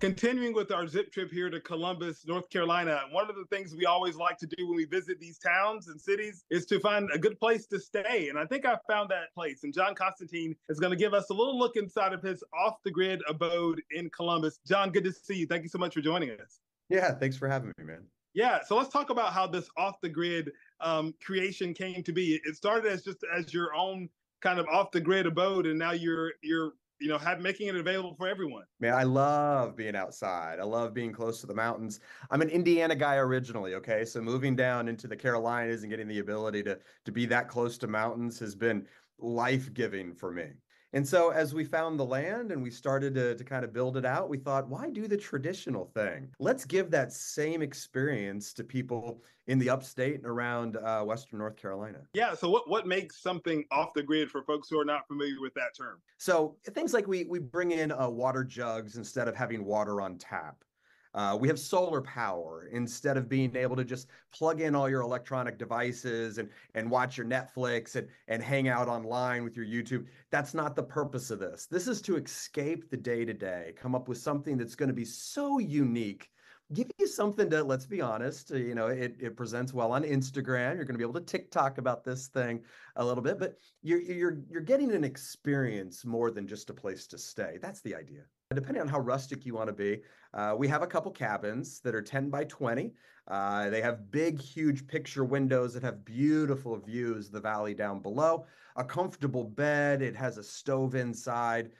Continuing with our zip trip here to Columbus, North Carolina, one of the things we always like to do when we visit these towns and cities is to find a good place to stay. And I think I found that place. And John Constantine is going to give us a little look inside of his off the grid abode in Columbus. John, good to see you. Thank you so much for joining us. Yeah, thanks for having me, man. Yeah, so let's talk about how this off the grid creation came to be. It started as just as your own kind of off the grid abode, and now you're making it available for everyone. Man, I love being outside. I love being close to the mountains. I'm an Indiana guy originally, okay? So moving down into the Carolinas and getting the ability to be that close to mountains has been life-giving for me. And so as we found the land and we started to kind of build it out, we thought, why do the traditional thing? Let's give that same experience to people in the upstate and around Western North Carolina. Yeah. So what makes something off the grid for folks who are not familiar with that term? So things like we bring in water jugs instead of having water on tap. We have solar power instead of being able to just plug in all your electronic devices and watch your Netflix and hang out online with your YouTube. That's not the purpose of this. This is to escape the day to day, come up with something that's going to be so unique. Give you something to, let's be honest, it presents well on Instagram. You're going to be able to TikTok about this thing a little bit, but you're getting an experience more than just a place to stay. That's the idea. Depending on how rustic you want to be, we have a couple cabins that are 10 by 20. They have big, huge picture windows that have beautiful views of the valley down below, a comfortable bed. It has a stove inside.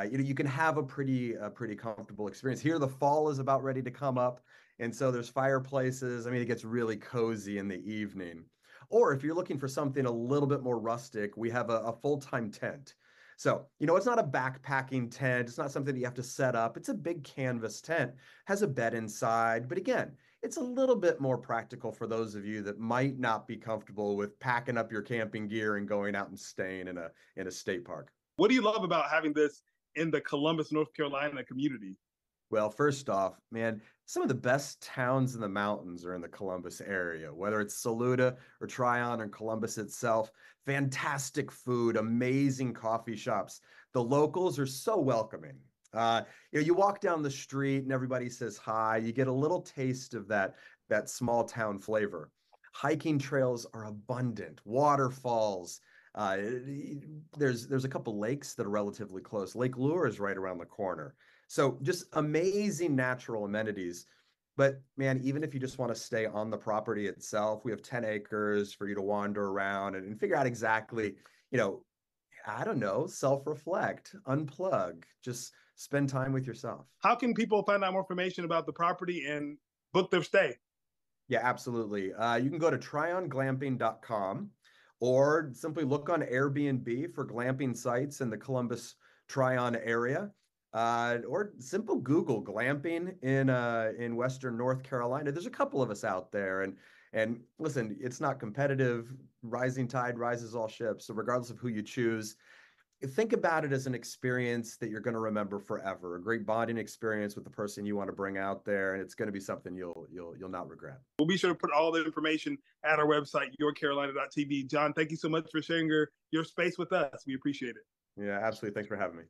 You can have a pretty comfortable experience. Here, the fall is about ready to come up, and so there's fireplaces. I mean, it gets really cozy in the evening. Or if you're looking for something a little bit more rustic, we have a full-time tent. So, it's not a backpacking tent. It's not something that you have to set up. It's a big canvas tent, has a bed inside. But again, it's a little bit more practical for those of you that might not be comfortable with packing up your camping gear and going out and staying in a state park. What do you love about having this in the Columbus, North Carolina community? Well, first off, man, some of the best towns in the mountains are in the Columbus area, whether it's Saluda or Tryon or Columbus itself. Fantastic food, amazing coffee shops. The locals are so welcoming. You walk down the street and everybody says hi. You get a little taste of that small town flavor. Hiking trails are abundant, waterfalls. Uh, there's a couple lakes that are relatively close. Lake Lure is right around the corner. So just amazing natural amenities. But man, even if you just want to stay on the property itself, we have 10 acres for you to wander around and figure out exactly, I don't know, self-reflect, unplug, just spend time with yourself. How can people find out more information about the property and book their stay? Yeah, absolutely. You can go to tryonglamping.com or simply look on Airbnb for glamping sites in the Columbus Tryon area. Or simple Google glamping in Western North Carolina. There's a couple of us out there, and listen, it's not competitive. Rising tide rises all ships. So regardless of who you choose, think about it as an experience that you're going to remember forever. A great bonding experience with the person you want to bring out there, and it's going to be something you'll not regret. We'll be sure to put all the information at our website, yourcarolina.tv. John, thank you so much for sharing your space with us. We appreciate it. Yeah, absolutely. Thanks for having me.